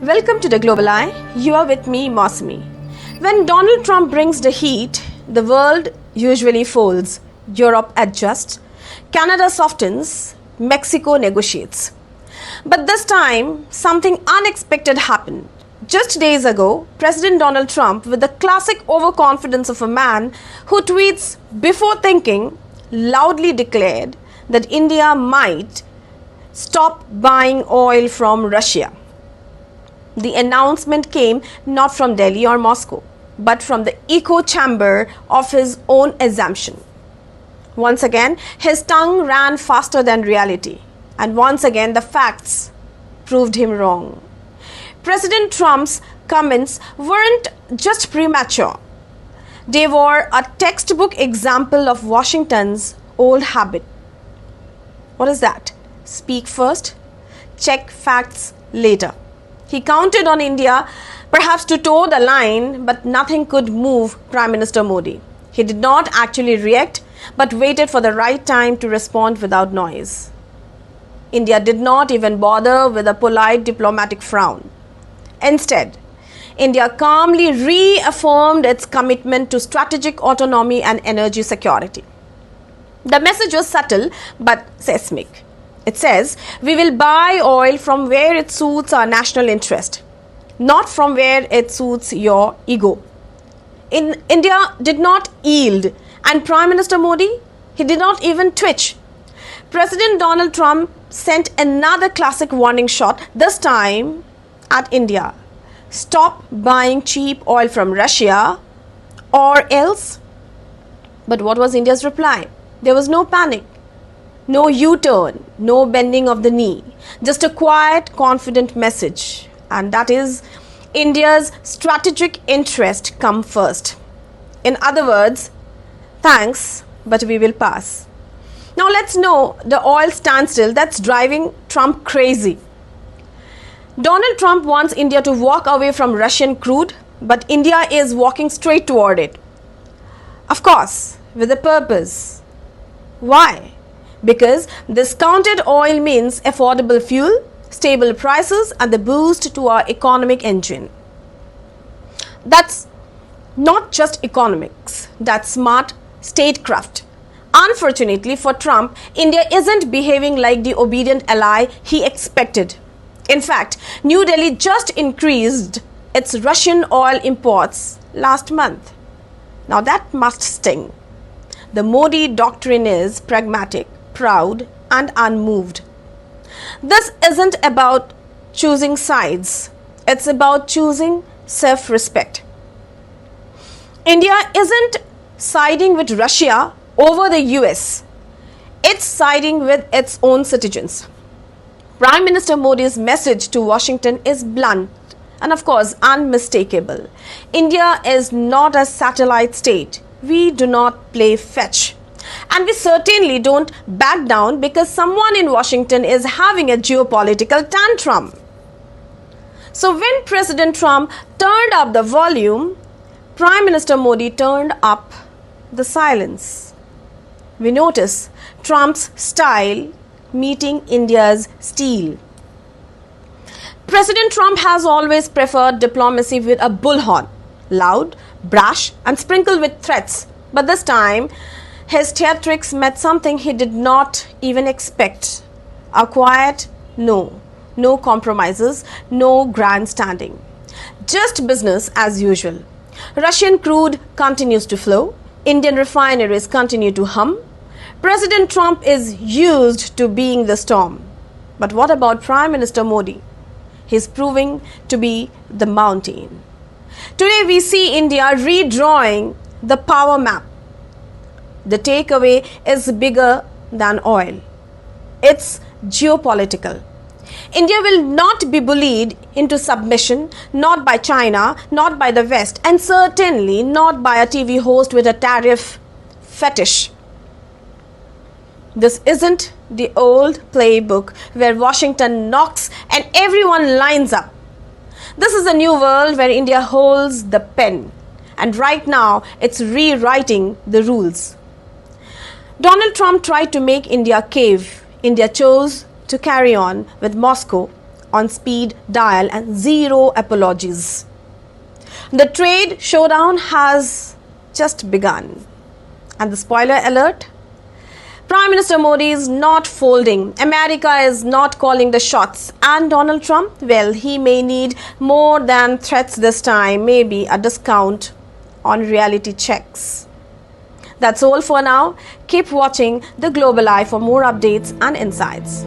Welcome to the Globali. You are with me, Mousumi. When Donald Trump brings the heat, the world usually folds. Europe adjusts, Canada softens, Mexico negotiates. But this time, something unexpected happened. Just days ago, President Donald Trump, with the classic overconfidence of a man who tweets before thinking, loudly declared that India might stop buying oil from Russia. The announcement came not from Delhi or Moscow, but from the echo chamber of his own assumption. Once again, his tongue ran faster than reality, and once again, the facts proved him wrong. President Trump's comments weren't just premature. They were a textbook example of Washington's old habit. What is that? Speak first, check facts later. He counted on India perhaps to toe the line, but nothing could move Prime Minister Modi. He did not actually react, but waited for the right time to respond without noise. India did not even bother with a polite diplomatic frown. Instead, India calmly reaffirmed its commitment to strategic autonomy and energy security. The message was subtle but seismic. It says, we will buy oil from where it suits our national interest, not from where it suits your ego. India did not yield, and Prime Minister Modi, he did not even twitch. President Donald Trump sent another classic warning shot, this time at India. Stop buying cheap oil from Russia or else. But what was India's reply? There was no panic. No U-turn, no bending of the knee, just a quiet, confident message. And that is, India's strategic interest come first. In other words, thanks, but we will pass. Now let's know the oil standstill that's driving Trump crazy. Donald Trump wants India to walk away from Russian crude, but India is walking straight toward it. Of course, with a purpose. Why? Because discounted oil means affordable fuel, stable prices, and the boost to our economic engine. That's not just economics, that's smart statecraft. Unfortunately for Trump, India isn't behaving like the obedient ally he expected. In fact, New Delhi just increased its Russian oil imports last month. Now that must sting. The Modi doctrine is pragmatic, proud, and unmoved. This isn't about choosing sides. It's about choosing self-respect. India isn't siding with Russia over the US. It's siding with its own citizens. Prime Minister Modi's message to Washington is blunt and of course unmistakable. India is not a satellite state. We do not play fetch. And we certainly don't back down because someone in Washington is having a geopolitical tantrum. So when President Trump turned up the volume, Prime Minister Modi turned up the silence. We notice Trump's style meeting India's steel. President Trump has always preferred diplomacy with a bullhorn, loud, brash, and sprinkled with threats. But this time, his theatrics met something he did not even expect. A quiet no. No compromises, no grandstanding. Just business as usual. Russian crude continues to flow. Indian refineries continue to hum. President Trump is used to being the storm. But what about Prime Minister Modi? He's proving to be the mountain. Today we see India redrawing the power map. The takeaway is bigger than oil. It's geopolitical. India will not be bullied into submission, not by China, not by the West, and certainly not by a TV host with a tariff fetish. This isn't the old playbook where Washington knocks and everyone lines up. This is a new world where India holds the pen, and right now it's rewriting the rules. Donald Trump tried to make India cave. India chose to carry on with Moscow on speed dial and zero apologies. The trade showdown has just begun. And the spoiler alert? Prime Minister Modi is not folding. America is not calling the shots. And Donald Trump, well, he may need more than threats this time, maybe a discount on reality checks. That's all for now. Keep watching The Global Eye for more updates and insights.